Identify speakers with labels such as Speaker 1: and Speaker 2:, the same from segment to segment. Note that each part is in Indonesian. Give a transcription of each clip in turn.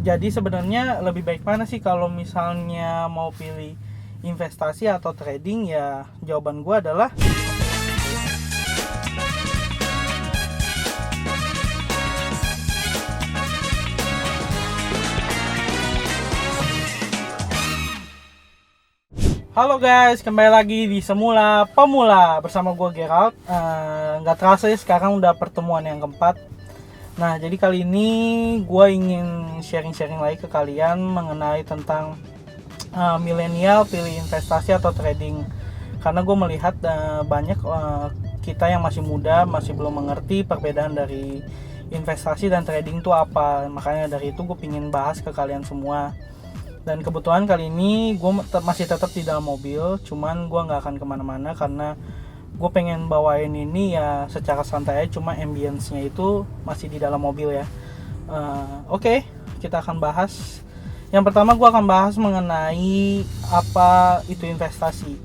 Speaker 1: Jadi sebenarnya lebih baik mana sih kalau misalnya mau pilih investasi atau trading? Ya jawaban gue adalah halo guys, kembali lagi di Semula Pemula bersama gue Gerald. Nggak terasa ya sekarang udah pertemuan yang keempat. Nah, jadi kali ini gue ingin sharing-sharing lagi ke kalian mengenai tentang milenial pilih investasi atau trading. Karena gue melihat banyak kita yang masih muda masih belum mengerti perbedaan dari investasi dan trading itu apa. Makanya dari itu gue ingin bahas ke kalian semua. Dan kebetulan kali ini gue masih tetap di dalam mobil, cuman gue nggak akan kemana-mana karena gue pengen bawain ini ya secara santai aja, cuma ambience-nya itu masih di dalam mobil ya. Oke, kita akan bahas. Yang pertama gue akan bahas mengenai apa itu investasi.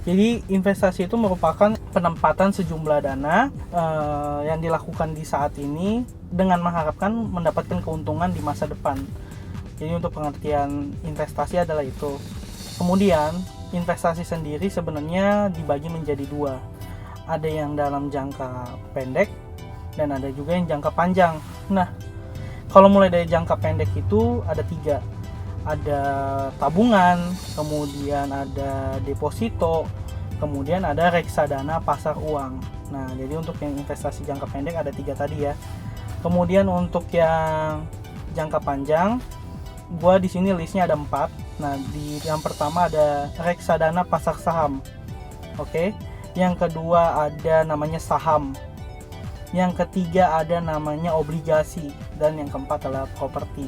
Speaker 1: Jadi investasi itu merupakan penempatan sejumlah dana yang dilakukan di saat ini dengan mengharapkan mendapatkan keuntungan di masa depan. Jadi untuk pengertian investasi adalah itu. Kemudian investasi sendiri sebenarnya dibagi menjadi dua. Ada yang dalam jangka pendek dan ada juga yang jangka panjang. Nah, kalau mulai dari jangka pendek itu ada tiga. Ada tabungan, kemudian ada deposito, kemudian ada reksadana pasar uang. Nah, jadi untuk yang investasi jangka pendek ada tiga tadi ya. Kemudian untuk yang jangka panjang, gua di sini listnya ada 4. Nah, di yang pertama ada reksadana pasar saham. Oke. Yang kedua ada namanya saham. Yang ketiga ada namanya obligasi dan yang keempat adalah properti.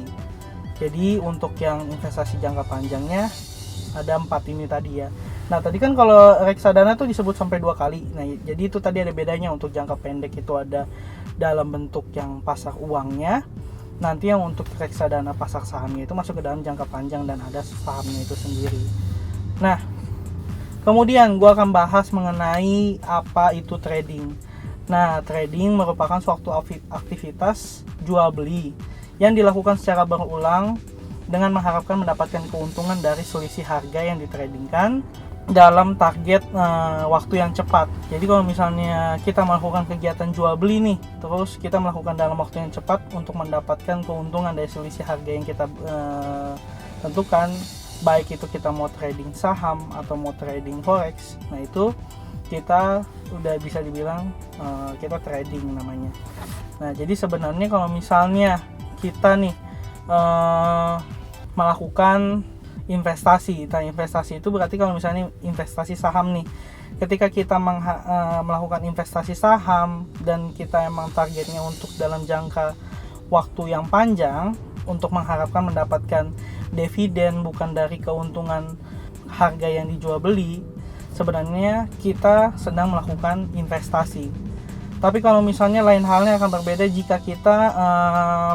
Speaker 1: Jadi untuk yang investasi jangka panjangnya ada 4 ini tadi ya. Nah, tadi kan kalau reksadana tuh disebut sampai 2 kali. Nah, jadi itu tadi ada bedanya. Untuk jangka pendek itu ada dalam bentuk yang pasar uangnya. Nanti yang untuk reksadana pasar sahamnya itu masuk ke dalam jangka panjang dan ada sahamnya itu sendiri. Nah, kemudian gue akan bahas mengenai apa itu trading. Nah, trading merupakan suatu aktivitas jual beli yang dilakukan secara berulang dengan mengharapkan mendapatkan keuntungan dari selisih harga yang ditradingkan dalam target waktu yang cepat. Jadi kalau misalnya kita melakukan kegiatan jual beli nih, terus kita melakukan dalam waktu yang cepat untuk mendapatkan keuntungan dari selisih harga yang kita tentukan, baik itu kita mau trading saham atau mau trading forex, nah itu kita udah bisa dibilang kita trading namanya. Nah, jadi sebenarnya kalau misalnya kita nih melakukan investasi. Nah, investasi itu berarti kalau misalnya investasi saham nih, ketika kita melakukan investasi saham dan kita emang targetnya untuk dalam jangka waktu yang panjang untuk mengharapkan mendapatkan dividen bukan dari keuntungan harga yang dijual beli, sebenarnya kita sedang melakukan investasi. Tapi kalau misalnya lain halnya akan berbeda jika kita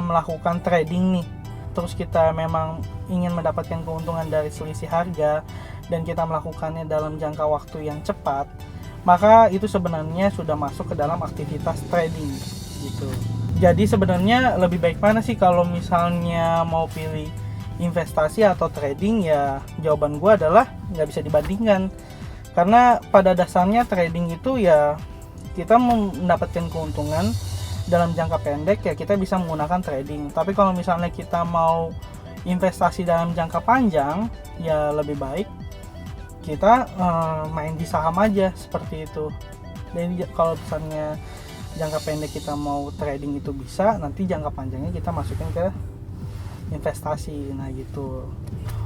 Speaker 1: melakukan trading nih, terus kita memang ingin mendapatkan keuntungan dari selisih harga dan kita melakukannya dalam jangka waktu yang cepat, maka itu sebenarnya sudah masuk ke dalam aktivitas trading gitu. Jadi sebenarnya lebih baik mana sih kalau misalnya mau pilih investasi atau trading? Ya jawaban gue adalah nggak bisa dibandingkan, karena pada dasarnya trading itu ya kita mendapatkan keuntungan dalam jangka pendek ya kita bisa menggunakan trading. Tapi kalau misalnya kita mau investasi dalam jangka panjang, ya lebih baik kita main di saham aja seperti itu. Jadi kalau misalnya jangka pendek kita mau trading itu bisa, nanti jangka panjangnya kita masukin ke investasi. Nah gitu.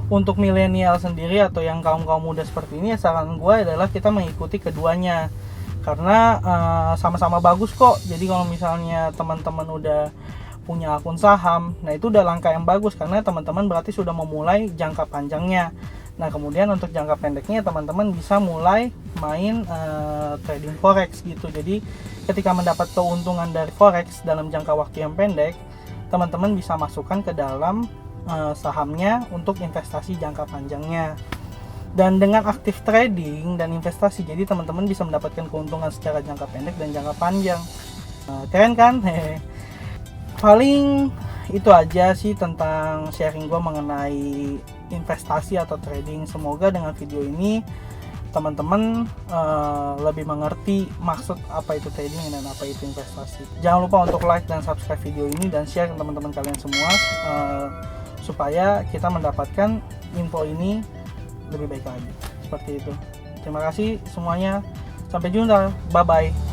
Speaker 1: Untuk milenial sendiri atau yang kaum muda seperti ini, saran gue adalah kita mengikuti keduanya, karena sama-sama bagus kok. Jadi kalau misalnya teman-teman udah punya akun saham, nah itu udah langkah yang bagus karena teman-teman berarti sudah memulai jangka panjangnya. Nah, kemudian untuk jangka pendeknya teman-teman bisa mulai main trading forex gitu. Jadi ketika mendapat keuntungan dari forex dalam jangka waktu yang pendek, teman-teman bisa masukkan ke dalam sahamnya untuk investasi jangka panjangnya. Dan dengan aktif trading dan investasi, jadi teman-teman bisa mendapatkan keuntungan secara jangka pendek dan jangka panjang. Keren kan? Paling itu aja sih tentang sharing gue mengenai investasi atau trading. Semoga dengan video ini teman-teman lebih mengerti maksud apa itu trading dan apa itu investasi. Jangan lupa untuk like dan subscribe video ini dan share ke teman-teman kalian semua supaya kita mendapatkan info ini lebih baik lagi. Seperti itu. Terima kasih semuanya. Sampai jumpa. Bye bye.